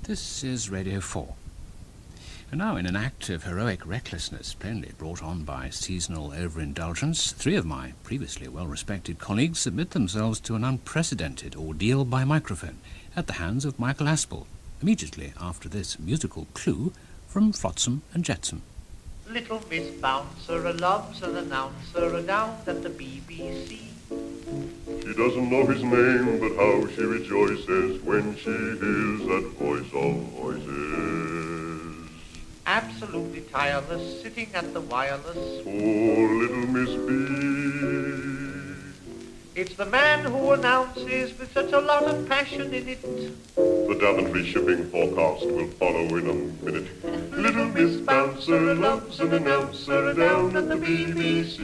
This is Radio 4. And now, in an act of heroic recklessness, plainly brought on by seasonal overindulgence, three of my previously well-respected colleagues submit themselves to an unprecedented ordeal by microphone at the hands of Michael Aspel, immediately after this musical clue from Flotsam and Jetsam. Little Miss Bouncer loves an announcer down at the BBC. She doesn't know his name, but how she rejoices when she hears that voice of voices. Absolutely tireless, sitting at the wireless. Poor little Miss B. It's the man who announces with such a lot of passion in it. The Daventry shipping forecast will follow in a minute. Little Miss Bouncer loves an announcer down at the BBC.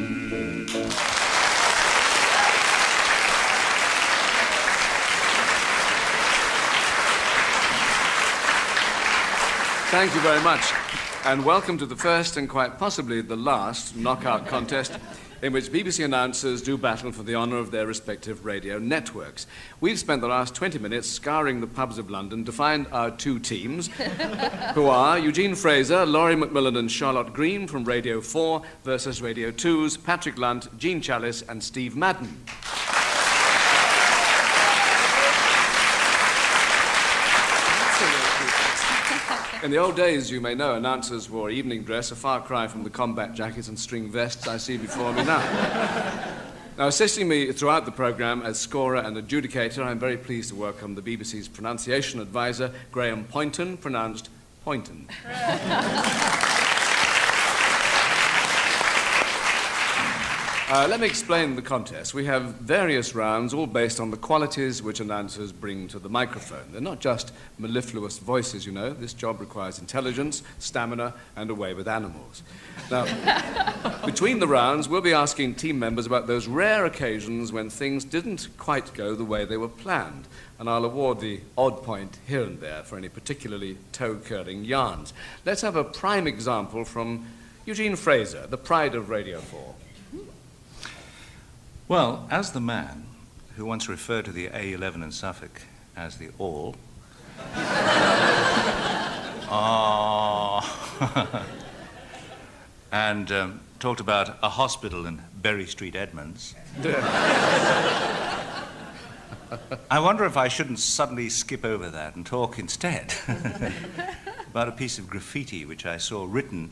Thank you very much, and welcome to the first and quite possibly the last knockout contest in which BBC announcers do battle for the honour of their respective radio networks. We've spent the last 20 minutes scouring the pubs of London to find our two teams, who are Eugene Fraser, Laurie MacMillan and Charlotte Green from Radio 4 versus Radio 2's Patrick Lunt, Gene Challis and Steve Madden. In the old days, you may know, announcers wore evening dress, a far cry from the combat jackets and string vests I see before me now. Now, assisting me throughout the programme as scorer and adjudicator, I'm very pleased to welcome the BBC's pronunciation advisor, Graham Poynton, pronounced Poynton. Let me explain the contest. We have various rounds, all based on the qualities which announcers bring to the microphone. They're not just mellifluous voices, you know. This job requires intelligence, stamina, and a way with animals. Now, between the rounds, we'll be asking team members about those rare occasions when things didn't quite go the way they were planned, and I'll award the odd point here and there for any particularly toe-curling yarns. Let's have a prime example from Eugene Fraser, the pride of Radio 4. Well, as the man who once referred to the A11 in Suffolk as the All, and talked about a hospital in Berry Street, Edmonds, I wonder if I shouldn't suddenly skip over that and talk instead about a piece of graffiti which I saw written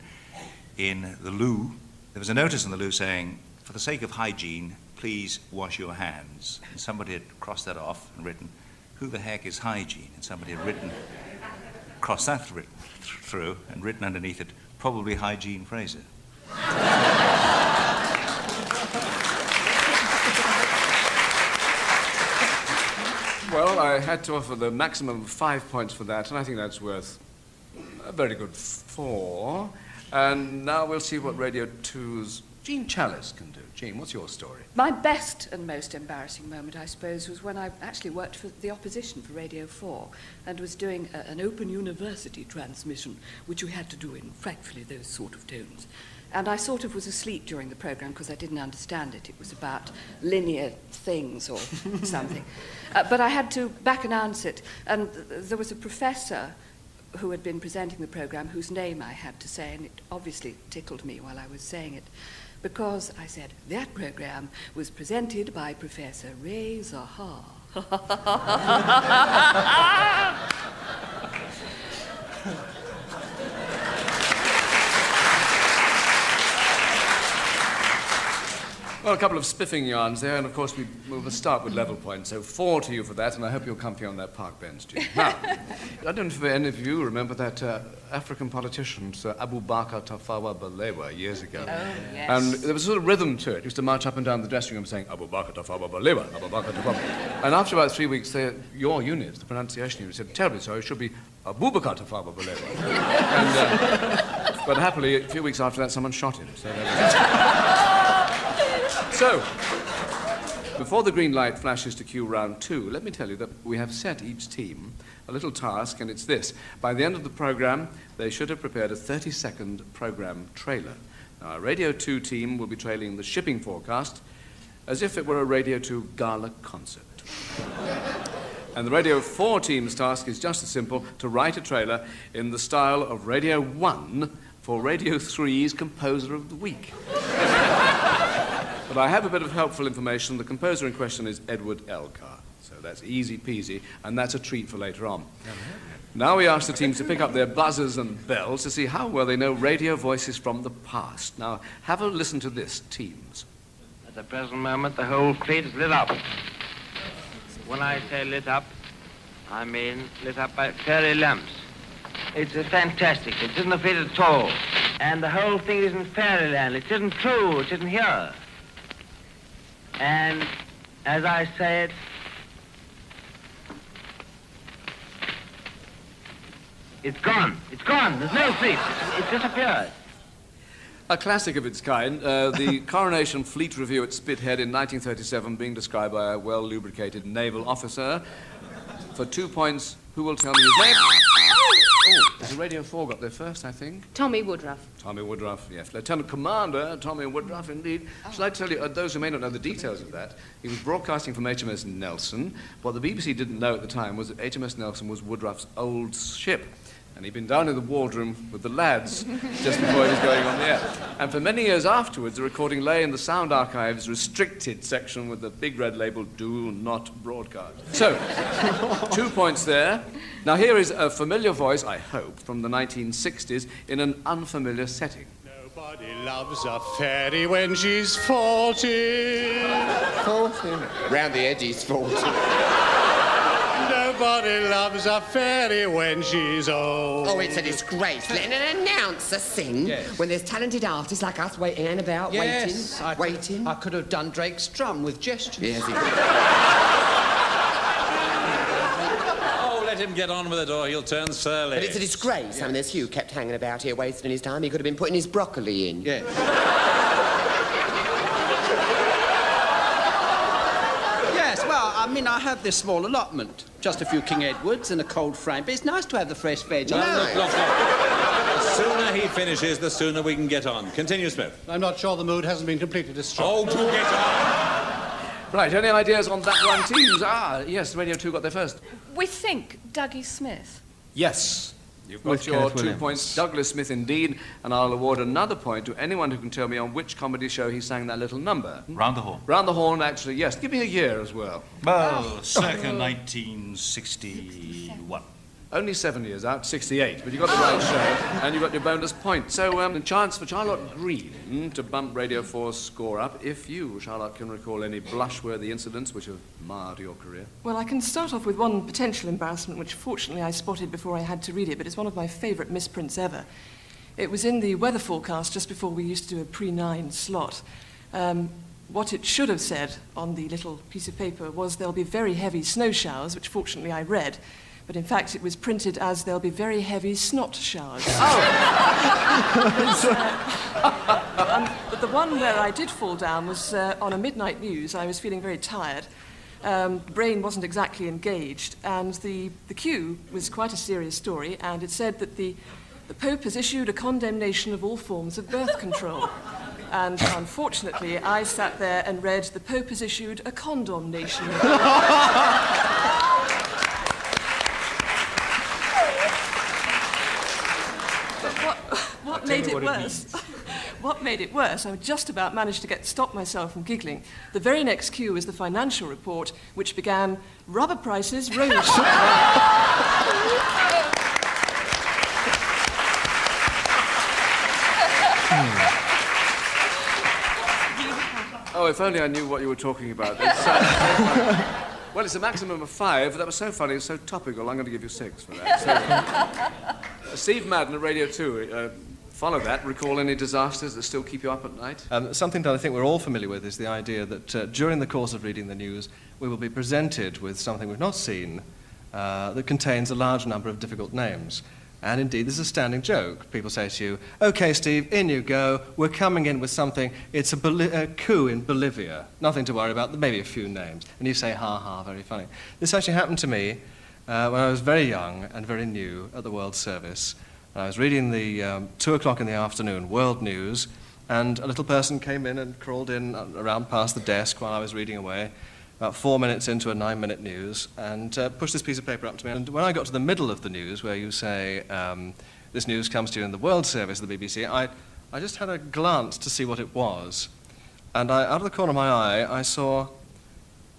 in the loo. There was a notice in the loo saying, "For the sake of hygiene, please wash your hands." And somebody had crossed that off and written, "Who the heck is hygiene?" And somebody had crossed that through and written underneath it, "Probably Hygiene Fraser." Well, I had to offer the maximum of 5 points for that, and I think that's worth a very good 4. And now we'll see what Radio 2's Gene Challis can do. Gene, what's your story? My best and most embarrassing moment, I suppose, was when I actually worked for the opposition for Radio 4 and was doing an open university transmission, which we had to do in frightfully those sort of tones. And I sort of was asleep during the programme because I didn't understand it. It was about linear things or something. But I had to back announce it, and there was a professor who had been presenting the programme whose name I had to say, and it obviously tickled me while I was saying it, because I said, that programme was presented by Professor Ray Zaha. Well, a couple of spiffing yarns there, and of course we will start with level points. So 4 to you for that, and I hope you're comfy on that park bench, Jim. Now, I don't know if any of you remember that African politician, Sir Abu Bakr Tafawa Balewa, years ago. Oh, yes. And there was a sort of rhythm to it. He used to march up and down the dressing room saying, Abu Bakr Tafawa Balewa, Abu Bakr Tafawa. And after about 3 weeks, your unit, the pronunciation unit, said, terribly sorry, it should be Abu Bakr Tafawa Balewa. But happily, a few weeks after that, someone shot him. So, before the green light flashes to cue round 2, let me tell you that we have set each team a little task, and it's this. By the end of the programme, they should have prepared a 30-second programme trailer. Now, our Radio 2 team will be trailing the shipping forecast as if it were a Radio 2 gala concert. And the Radio 4 team's task is just as simple, to write a trailer in the style of Radio 1 for Radio 3's Composer of the Week. But I have a bit of helpful information. The composer in question is Edward Elgar. So that's easy peasy, and that's a treat for later on. Now we ask the teams to pick up their buzzers and bells to see how well they know radio voices from the past. Now, have a listen to this, teams. At the present moment, the whole fleet is lit up. When I say lit up, I mean lit up by fairy lamps. It's fantastic. It isn't a fleet at all. And the whole thing is in fairyland. It isn't true. It isn't here. And as I say it, it's gone. It's gone. There's no fleet. It's disappeared. A classic of its kind, the Coronation Fleet Review at Spithead in 1937 being described by a well-lubricated naval officer. For 2 points, who will tell me his name? Oh, the Radio 4 got there first, I think. Tommy Woodruff. Tommy Woodruff, yes. Lieutenant Commander Tommy Woodruff, indeed. Shall I tell you, those who may not know the details of that, he was broadcasting from HMS Nelson. What the BBC didn't know at the time was that HMS Nelson was Woodruff's old ship. And he'd been down in the wardroom with the lads just before he was going on the air. And for many years afterwards, the recording lay in the Sound Archives restricted section with the big red label, "Do Not Broadcast." So, 2 points there. Now here is a familiar voice, I hope, from the 1960s in an unfamiliar setting. Nobody loves a fairy when she's 40. 40? Round the edges, 40. Nobody loves a fairy when she's old. Oh, it's a disgrace letting an announcer sing when there's talented artists like us waiting about, waiting. I could have done Drake's drum with gestures. Yes, Oh, let him get on with it or he'll turn surly. But it's a disgrace. I mean, there's Hugh kept hanging about here wasting his time. He could have been putting his broccoli in. Yes. I mean, I have this small allotment. Just a few King Edwards and a cold frame. But it's nice to have the fresh veg. Look. The sooner he finishes, the sooner we can get on. Continue, Smith. I'm not sure the mood hasn't been completely destroyed. Oh, do get on! Right, any ideas on that one, teams? Yes, Radio 2 got there first. We think Dougie Smith. Yes. You've got your 2 points. Douglas Smith, indeed. And I'll award another point to anyone who can tell me on which comedy show he sang that little number. Round the Horn. Round the Horn, actually, yes. Give me a year as well. Well, circa 1961. Only 7 years out, 68, but you got the right show, and you got your bonus point. So, a chance for Charlotte Green to bump Radio 4's score up, if you, Charlotte, can recall any blush-worthy incidents which have marred your career. Well, I can start off with one potential embarrassment, which fortunately I spotted before I had to read it, but it's one of my favourite misprints ever. It was in the weather forecast just before we used to do a pre-9 slot. What it should have said on the little piece of paper was there'll be very heavy snow showers, which fortunately I read. But in fact, it was printed as there'll be very heavy snot showers. But the one where I did fall down was on a midnight news. I was feeling very tired. The brain wasn't exactly engaged, and the cue was quite a serious story, and it said that the Pope has issued a condemnation of all forms of birth control. And unfortunately, I sat there and read, the Pope has issued a condemnation. What made it worse? What made it worse? I just about managed to stop myself from giggling. The very next cue was the financial report, which began, rubber prices rose. Oh, if only I knew what you were talking about. Well, it's a maximum of 5. That was so funny, it's so topical. I'm going to give you 6 for that. So, Steve Madden at Radio 2. Follow that. Recall any disasters that still keep you up at night? Something that I think we're all familiar with is the idea that during the course of reading the news, we will be presented with something we've not seen that contains a large number of difficult names. And indeed, this is a standing joke. People say to you, OK, Steve, in you go. We're coming in with something. It's a coup in Bolivia. Nothing to worry about, maybe a few names. And you say, ha, ha, very funny. This actually happened to me when I was very young and very new at the World Service. I was reading the 2 o'clock in the afternoon World News, and a little person came in and crawled in around past the desk while I was reading away. about 4 minutes into a 9-minute news, and pushed this piece of paper up to me. And when I got to the middle of the news, where you say, this news comes to you in the World Service of the BBC, I just had a glance to see what it was. And out of the corner of my eye, I saw,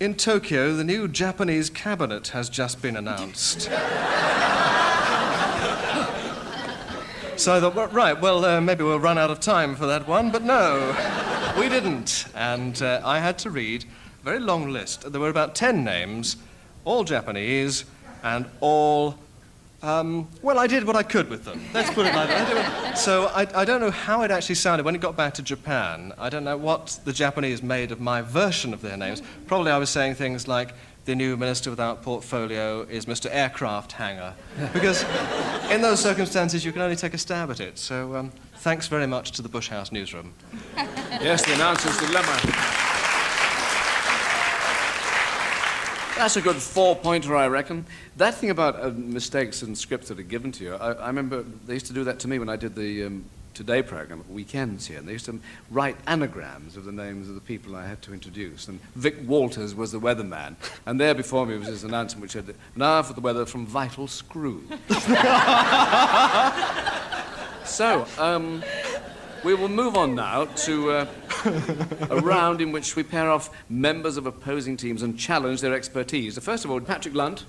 in Tokyo, the new Japanese cabinet has just been announced. So I thought, well, right, well, maybe we'll run out of time for that one, but no, we didn't. And I had to read a very long list. There were about 10 names, all Japanese, and all... well, I did what I could with them. Let's put it like that. So I don't know how it actually sounded when it got back to Japan. I don't know what the Japanese made of my version of their names. Probably I was saying things like, the new Minister without portfolio is Mr. Aircraft Hanger. Because in those circumstances, you can only take a stab at it. So thanks very much to the Bush House newsroom. Yes, the announcer's dilemma. That's a good 4-pointer, I reckon. That thing about mistakes and scripts that are given to you, I remember they used to do that to me when I did the Today programme at weekends here, and they used to write anagrams of the names of the people I had to introduce. And Vic Walters was the weatherman, and there before me was this announcement which said, "Now for the weather from Vital Screw." So, we will move on now to a round in which we pair off members of opposing teams and challenge their expertise. So first of all, Patrick Lunt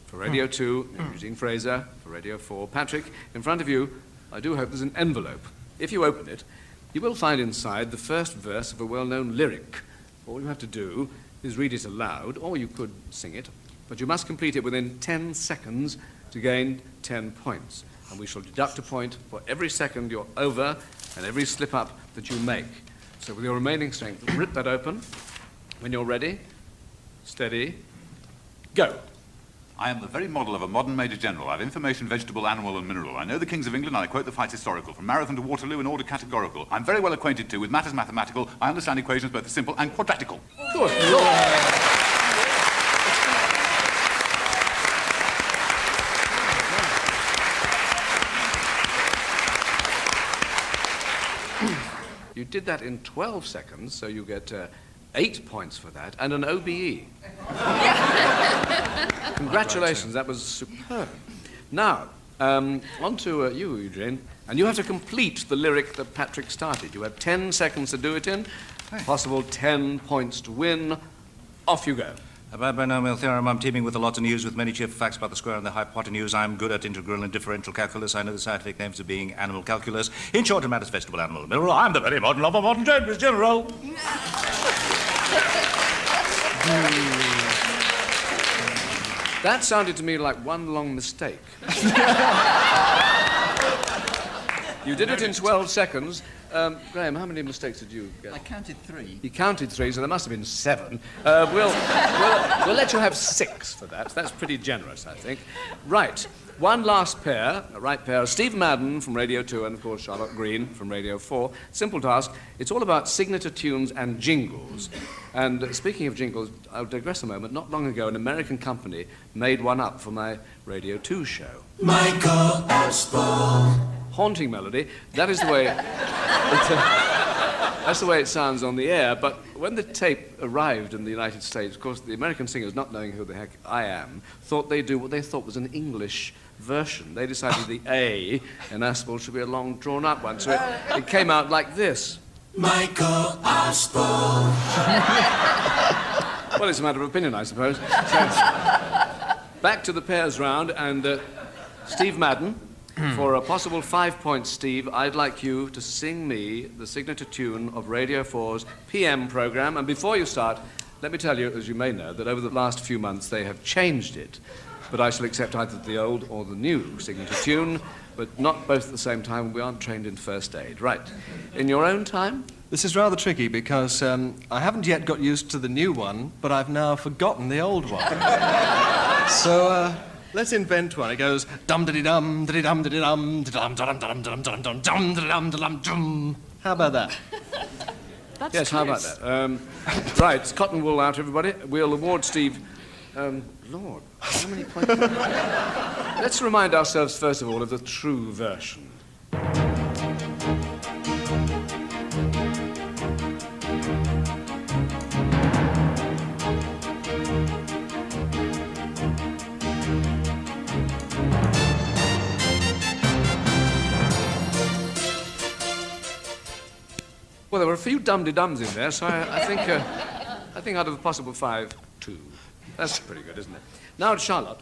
for Radio 2, and Eugene Fraser for Radio 4. Patrick, in front of you, I do hope there's an envelope. If you open it, you will find inside the first verse of a well-known lyric. All you have to do is read it aloud, or you could sing it, but you must complete it within 10 seconds to gain 10 points. And we shall deduct a point for every second you're over and every slip-up that you make. So with your remaining strength, rip that open. When you're ready, steady, go. I am the very model of a modern Major General. I have information, vegetable, animal, and mineral. I know the kings of England, and I quote the fights historical. From Marathon to Waterloo in order categorical. I'm very well acquainted, too, with matters mathematical. I understand equations both simple and quadratical. Good Lord. You did that in 12 seconds, so you get 8 points for that, and an OBE. Congratulations, that was superb. Now, on to you, Eugene, and you have to complete the lyric that Patrick started. You have 10 seconds to do it in, possible 10 points to win. Off you go. About binomial theorem, I'm teeming with a lot of news with many cheerful facts about the square and the hypotenuse. I'm good at integral and differential calculus. I know the scientific names of being animal calculus. In short, it matters vegetable, animal, and mineral. I'm the very modern of a modern James General. That sounded to me like one long mistake. You did it in 12 seconds. Graham, how many mistakes did you get? I counted 3. You counted 3, so there must have been 7. We'll let you have 6 for that. That's pretty generous, I think. Right. One last pair, a right pair, Steve Madden from Radio 2 and, of course, Charlotte Green from Radio 4. Simple task. It's all about signature tunes and jingles. And speaking of jingles, I'll digress a moment. Not long ago, an American company made one up for my Radio 2 show. Michael Aspel. Haunting melody. That is the way... that's the way it sounds on the air, but when the tape arrived in the United States, of course, the American singers, not knowing who the heck I am, thought they'd do what they thought was an English version. They decided the A in Aspel should be a long, drawn-up one, so it came out like this. Michael Aspel. Well, it's a matter of opinion, I suppose. So, back to the pairs round, and Steve Madden, for a possible 5 points, Steve, I'd like you to sing me the signature tune of Radio 4's PM programme. And before you start, let me tell you, as you may know, that over the last few months they have changed it. But I shall accept either the old or the new signature tune, but not both at the same time. We aren't trained in first aid. Right. In your own time? This is rather tricky because I haven't yet got used to the new one, but I've now forgotten the old one. So, let's invent one. It goes dum-diddy-dum, diddy-dum, diddy-dum, dum-dum-dum-dum-dum, dum-dum, dum-dum-dum-dum. How about that? Yes, curious. How about that? Right, it's cotton wool out, everybody. We'll award Steve... Lord, how many points? Let's remind ourselves, first of all, of the true version. Well, there were a few dum-de-dums in there, so I think out of the possible 5, 2. That's pretty good, isn't it? Now, Charlotte,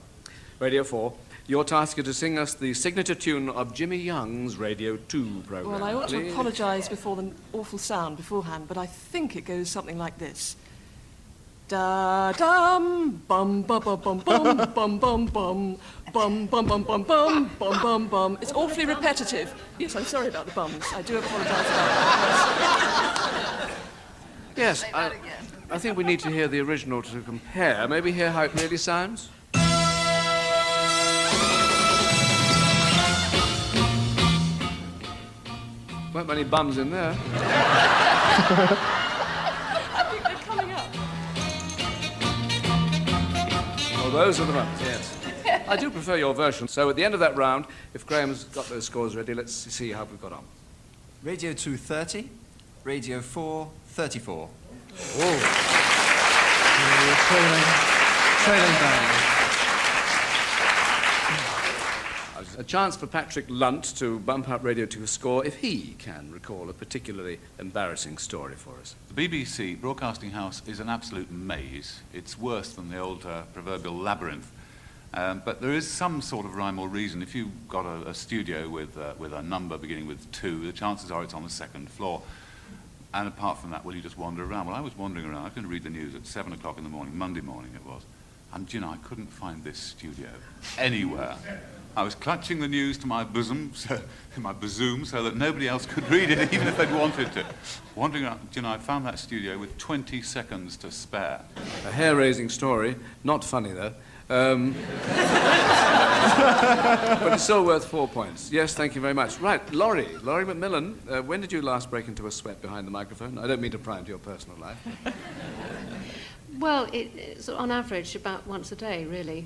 Radio 4, your task is to sing us the signature tune of Jimmy Young's Radio 2 programme. Well, I ought to apologise before the awful sound beforehand, but I think it goes something like this. Da-dum, bum, bum, bum, bum, bum, bum, bum, bum, bum, bum, bum, bum, bum, bum, bum, bum. It's awfully repetitive. Yes, I'm sorry about the bums. I do apologise about that. Yes, I think we need to hear the original to compare. Maybe hear how it really sounds? Weren't many bums in there. I think they're coming up. Oh, those are the bums, yes. I do prefer your version. So at the end of that round, if Graham's got those scores ready, let's see how we've got on. Radio 2, 30. Radio 4, 34. Trailing down. A chance for Patrick Lunt to bump up Radio 2's score if he can recall a particularly embarrassing story for us. The BBC Broadcasting House is an absolute maze. It's worse than the old proverbial labyrinth. But there is some sort of rhyme or reason. If you've got a studio with a number beginning with 2, the chances are it's on the 2nd floor. And apart from that, well, you just wander around. Well, I was wandering around. I was going to read the news at 7 o'clock in the morning, Monday morning it was. And, you know, I couldn't find this studio anywhere. I was clutching the news to my bosom, so that nobody else could read it, even if they'd wanted to. Wandering around, you know, I found that studio with 20 seconds to spare. A hair-raising story. Not funny, though. But it's still worth 4 points. Yes, thank you very much. Right, Laurie MacMillan, when did you last break into a sweat behind the microphone? I don't mean to pry into your personal life. Well, it's on average about once a day, really.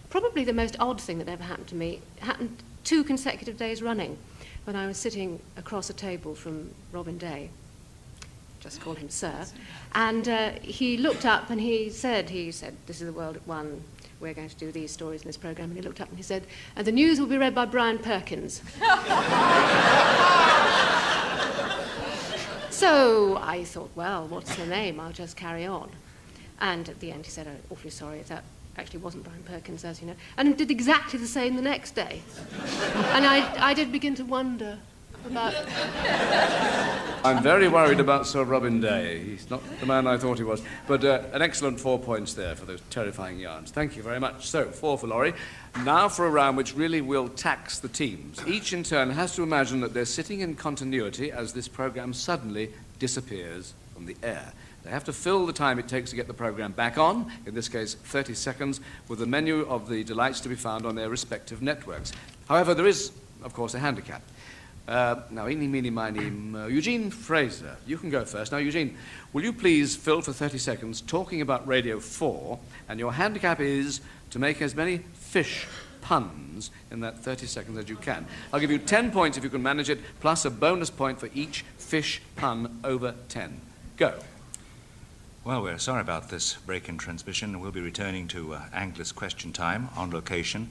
Probably the most odd thing that ever happened to me happened 2 consecutive days running when I was sitting across a table from Robin Day, just call him Sir, and he looked up and he said, this is the world at 1, we're going to do these stories in this programme, and he looked up and he said, and the news will be read by Brian Perkins. So I thought, well, what's the name? I'll just carry on. And at the end he said, I'm awfully sorry, that actually wasn't Brian Perkins, as you know, and did exactly the same the next day. And I did begin to wonder about... I'm very worried about Sir Robin Day. He's not the man I thought he was. But an excellent 4 points there for those terrifying yarns. Thank you very much. So, 4 for Laurie. Now for a round which really will tax the teams. Each in turn has to imagine that they're sitting in continuity as this programme suddenly disappears from the air. They have to fill the time it takes to get the programme back on, in this case 30 seconds, with the menu of the delights to be found on their respective networks. However, there is, of course, a handicap. Now, eeny, meeny, miny, Eugene Fraser, you can go first. Now, Eugene, will you please fill for 30 seconds talking about Radio 4, and your handicap is to make as many fish puns in that 30 seconds as you can. I'll give you 10 points if you can manage it, plus a bonus point for each fish pun over 10. Go. Well, we're sorry about this break in transmission. We'll be returning to Angler's Question Time on location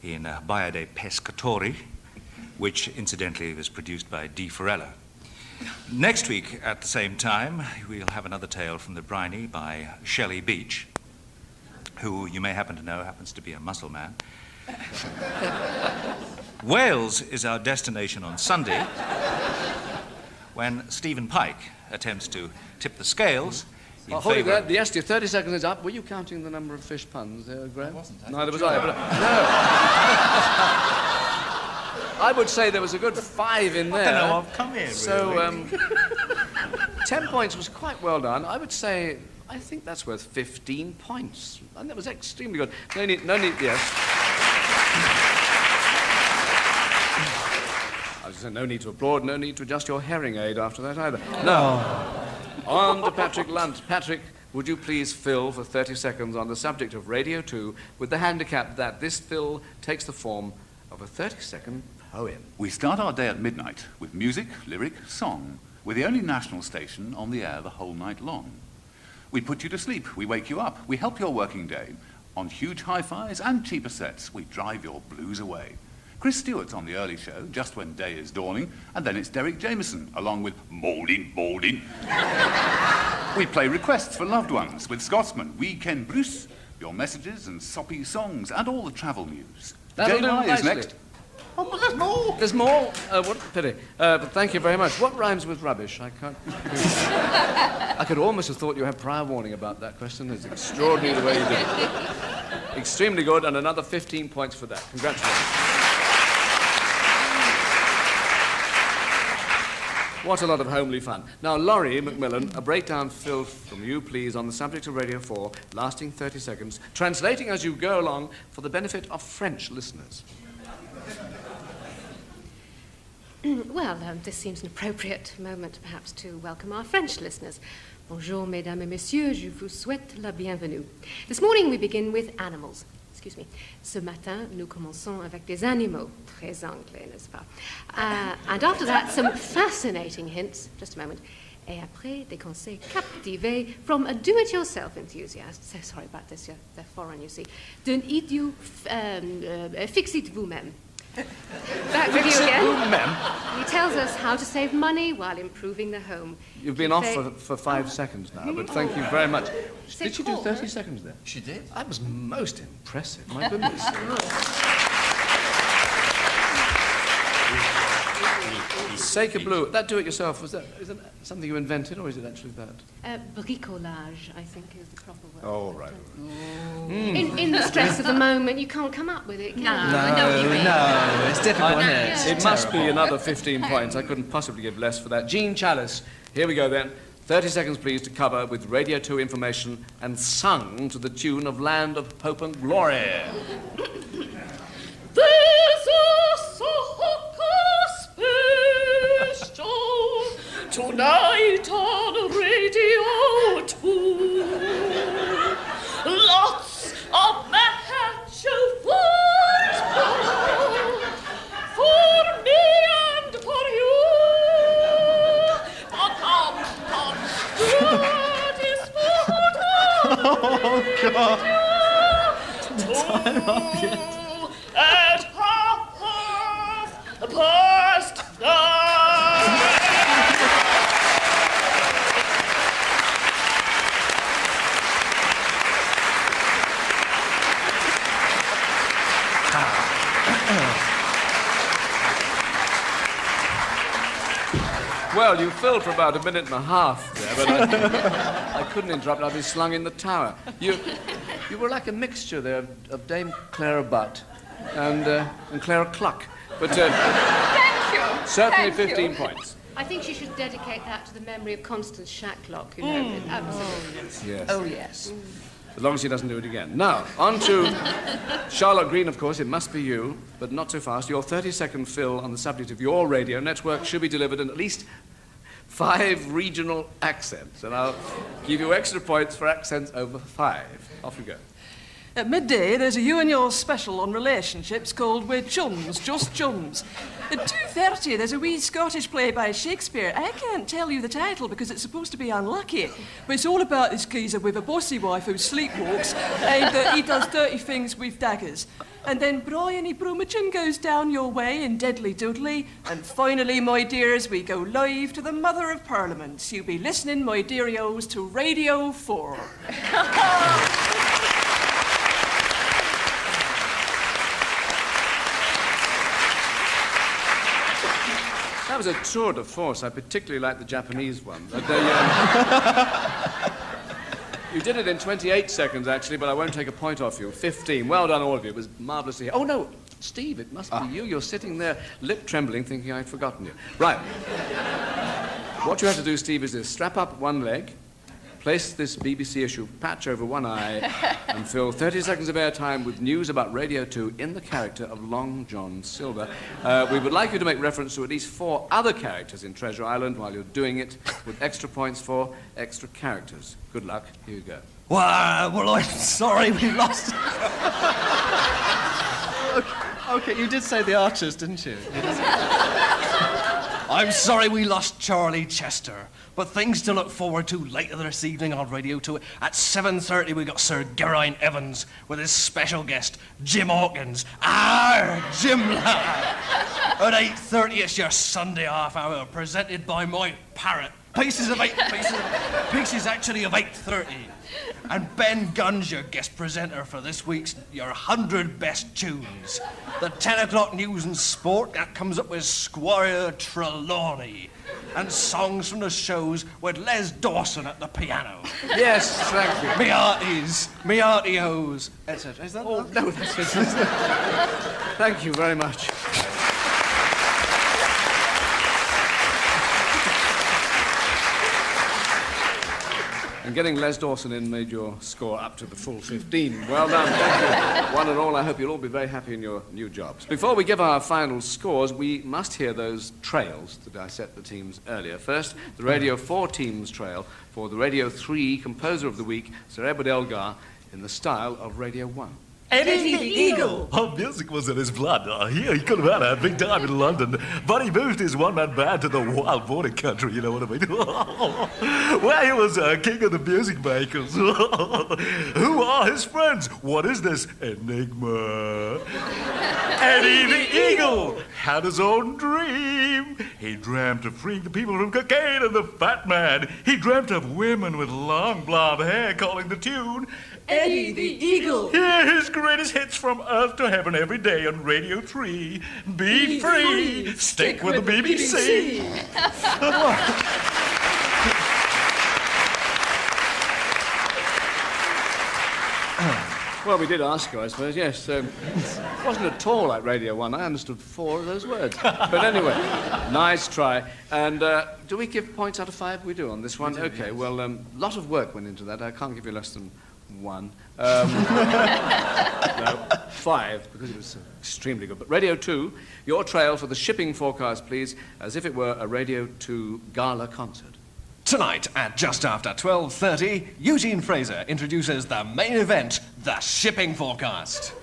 in Baia dei Pescatori, which incidentally was produced by Di Forella. Next week at the same time, we'll have another tale from the briny by Shelley Beach, who you may happen to know happens to be a muscle man. Wales is our destination on Sunday, when Stephen Pike attempts to tip the scales. Hold it there. Yes, your 30 seconds is up. Were you counting the number of fish puns, Graham? I wasn't. Neither was I. But, no. I would say there was a good 5 in there. I don't know, I've come here, really. So, 10 points was quite well done. I would say, I think that's worth 15 points. And that was extremely good. No need, yes. I was saying, no need to applaud, no need to adjust your hearing aid after that either. No. On to Patrick Lunt. Patrick, would you please fill for 30 seconds on the subject of Radio 2 with the handicap that this fill takes the form of a 30-second poem. We start our day at midnight with music, lyric, song. We're the only national station on the air the whole night long. We put you to sleep, we wake you up, we help your working day. On huge hi-fis and cheaper sets, we drive your blues away. Chris Stewart's on the early show, just when day is dawning, and then it's Derek Jameson, along with Moulding. We play requests for loved ones with Scotsman, Weekend Bruce, your messages and soppy songs, and all the travel news. That'll do Jane is nicely. next. Oh, but there's more. There's more? What a pity. But thank you very much. What rhymes with rubbish? I can't... I could almost have thought you had prior warning about that question. It's extraordinary the way you did it. Extremely good, and another 15 points for that. Congratulations. What a lot of homely fun. Now, Laurie, MacMillan, a breakdown fill from you, please, on the subject of Radio 4, lasting 30 seconds, translating as you go along for the benefit of French listeners. Well, this seems an appropriate moment, perhaps, to welcome our French listeners. Bonjour, mesdames et messieurs, je vous souhaite la bienvenue. This morning we begin with animals. Excuse me. Ce matin, nous commençons avec des animaux. Très anglais, n'est-ce pas? And after that, some fascinating hints. Just a moment. Et après, des conseils captivés from a do-it-yourself enthusiast. So sorry about this, they're foreign, you see. D'un idiot, fix-it vous-même. Back with you again. He tells us how to save money while improving the home. You've been off for 5 seconds now, but thank you very much. Did she do 30 seconds there? She did. That was most impressive. My goodness. Sacre Bleu. That do-it-yourself, is that something you invented, or is it actually that? Bricolage, I think, is the proper word. Oh, right. In the stress of the moment, you can't come up with it, can you? No, it's difficult, isn't it? It must be another 15 points. I couldn't possibly give less for that. Gene Challis. Here we go, then. 30 seconds, please, to cover with Radio 2 information and sung to the tune of Land of Hope and Glory. Tonight on Radio 2, lots of match football for me and for you. That is Oh, God. Time up yet. At past 9. Well, you filled for about a minute and a half there, but I couldn't interrupt. I'd be slung in the tower. You were like a mixture there of Dame Clara Butt and Clara Cluck. But Thank you. Certainly Thank 15 you. points. I think she should dedicate that to the memory of Constance Shacklock, you know. Absolutely. Yes. Oh, yes. As long as he doesn't do it again. Now, on to Charlotte Green, of course. It must be you, but not too fast. Your 30-second fill on the subject of your radio network should be delivered in at least 5 regional accents, and I'll give you extra points for accents over 5. Off you go. At midday, there's a You and Yours special on relationships called We're Chums, Just Chums. At 2:30, there's a wee Scottish play by Shakespeare. I can't tell you the title because it's supposed to be unlucky, but it's all about this geezer with a bossy wife who sleepwalks, and he does dirty things with daggers. And then Brian Brummagem goes down your way in Deadly Dudley. And finally, my dears, we go live to the Mother of Parliament. You'll be listening, my dearios, to Radio 4. That was a tour de force. I particularly like the Japanese one. But you did it in 28 seconds, actually, but I won't take a point off you. 15. Well done, all of you. It was marvellous to hear. Oh, no, Steve, it must be you. You're sitting there, lip trembling, thinking I'd forgotten you. Right. What you have to do, Steve, is this. Strap up one leg, place this BBC issue patch over one eye, and fill 30 seconds of airtime with news about Radio 2 in the character of Long John Silver. We would like you to make reference to at least 4 other characters in Treasure Island while you're doing it, with extra points for extra characters. Good luck. Here you go. Well, I'm sorry, we lost. Okay, you did say the Archers, didn't you? I'm sorry we lost Charlie Chester, but things to look forward to later this evening on Radio 2. At 7:30 we got Sir Geraint Evans with his special guest, Jim Hawkins. Jim lad! At 8:30 it's your Sunday half hour, presented by my parrot. Pieces actually of 8:30. And Ben Gunn's your guest presenter for this week's Your 100 Best Tunes. The 10 o'clock news and sport, that comes up with Squire Trelawney. And songs from the shows with Les Dawson at the piano. Yes, thank you. Me hearty-hos, etc. Is that no, that's it. Thank you very much. And getting Les Dawson in made your score up to the full 15. Well done, thank you. One and all, I hope you'll all be very happy in your new jobs. Before we give our final scores, we must hear those trails to dissect the teams earlier. First, the Radio 4 team's trail for the Radio 3 Composer of the Week, Sir Edward Elgar, in the style of Radio 1. Eddie the Eagle! Oh, music was in his blood. He could have had a big time in London, but he moved his one-man band to the wild border country, you know what I mean? Where he was king of the music makers. Who are his friends? What is this enigma? Eddie the Eagle had his own dream. He dreamt of freeing the people from cocaine and the fat man. He dreamt of women with long blonde hair calling the tune Eddie the Eagle. Hear his greatest hits from Earth to Heaven every day on Radio 3. Be free. Stick with the BBC. Well, we did ask you, I suppose, yes. It wasn't at all like Radio 1. I understood 4 of those words. But anyway, nice try. And do we give points out of 5? We do on this one. Okay, well, a lot of work went into that. I can't give you less than 1. No, 5, because it was extremely good. But Radio 2, your trail for the shipping forecast, please, as if it were a Radio 2 gala concert. Tonight, at just after 12:30, Eugene Fraser introduces the main event, the shipping forecast.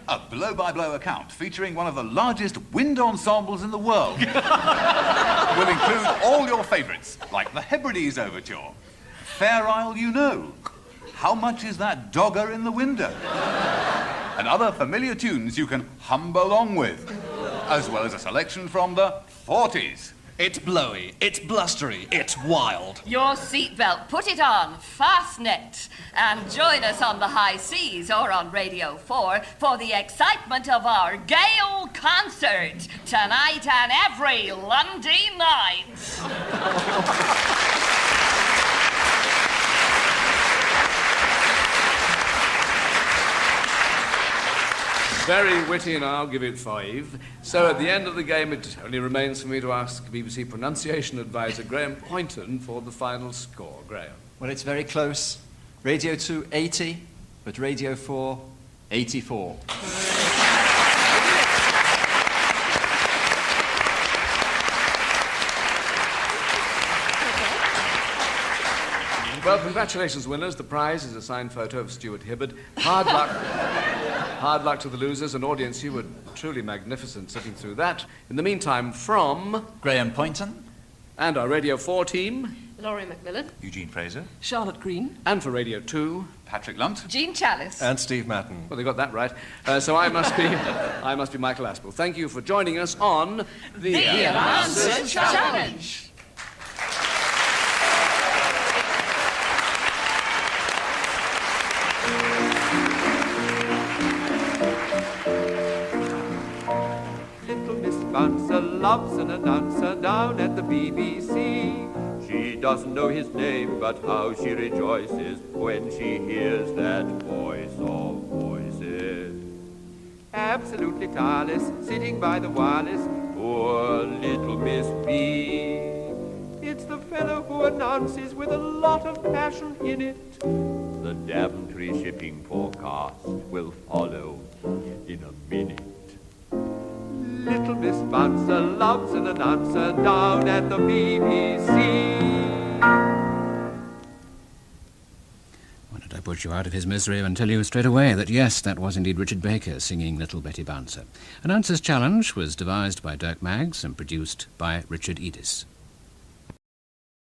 A blow-by-blow account featuring one of the largest wind ensembles in the world. Will include all your favourites, like the Hebrides Overture, Fair Isle You Know, How Much Is That Dogger in the Window, and other familiar tunes you can hum along with, as well as a selection from the 40s. It's blowy, it's blustery, it's wild. Your seatbelt, put it on, fasten it, and join us on the high seas or on Radio 4 for the excitement of our gay old concert tonight and every Lundy night. Very witty, and I'll give it 5. So at the end of the game, it only remains for me to ask BBC pronunciation advisor Graham Poynton for the final score. Graham. Well, it's very close. Radio 2, 80, but Radio 4, 84. Well, congratulations, winners. The prize is a signed photo of Stuart Hibbard. Hard luck. Hard luck to the losers. An audience, you were truly magnificent sitting through that. In the meantime, from Graham Poynton and our Radio 4 team, Laurie MacMillan, Eugene Fraser, Charlotte Green, and for Radio 2, Patrick Lunt, Jean Challis, and Steve Madden. Well, they got that right. So I must be Michael Aspel. Thank you for joining us on The Announcers Challenge. Bouncer loves an announcer down at the BBC. She doesn't know his name, but how she rejoices when she hears that voice of voices. Absolutely tireless, sitting by the wireless, poor little Miss B. It's the fellow who announces with a lot of passion in it. The Daventry shipping forecast will follow in a minute. Little Miss Bouncer loves an announcer down at the BBC. When it put you out of his misery and tell you straight away that yes, that was indeed Richard Baker singing Little Betty Bouncer. An Answers Challenge was devised by Dirk Maggs and produced by Richard Edis.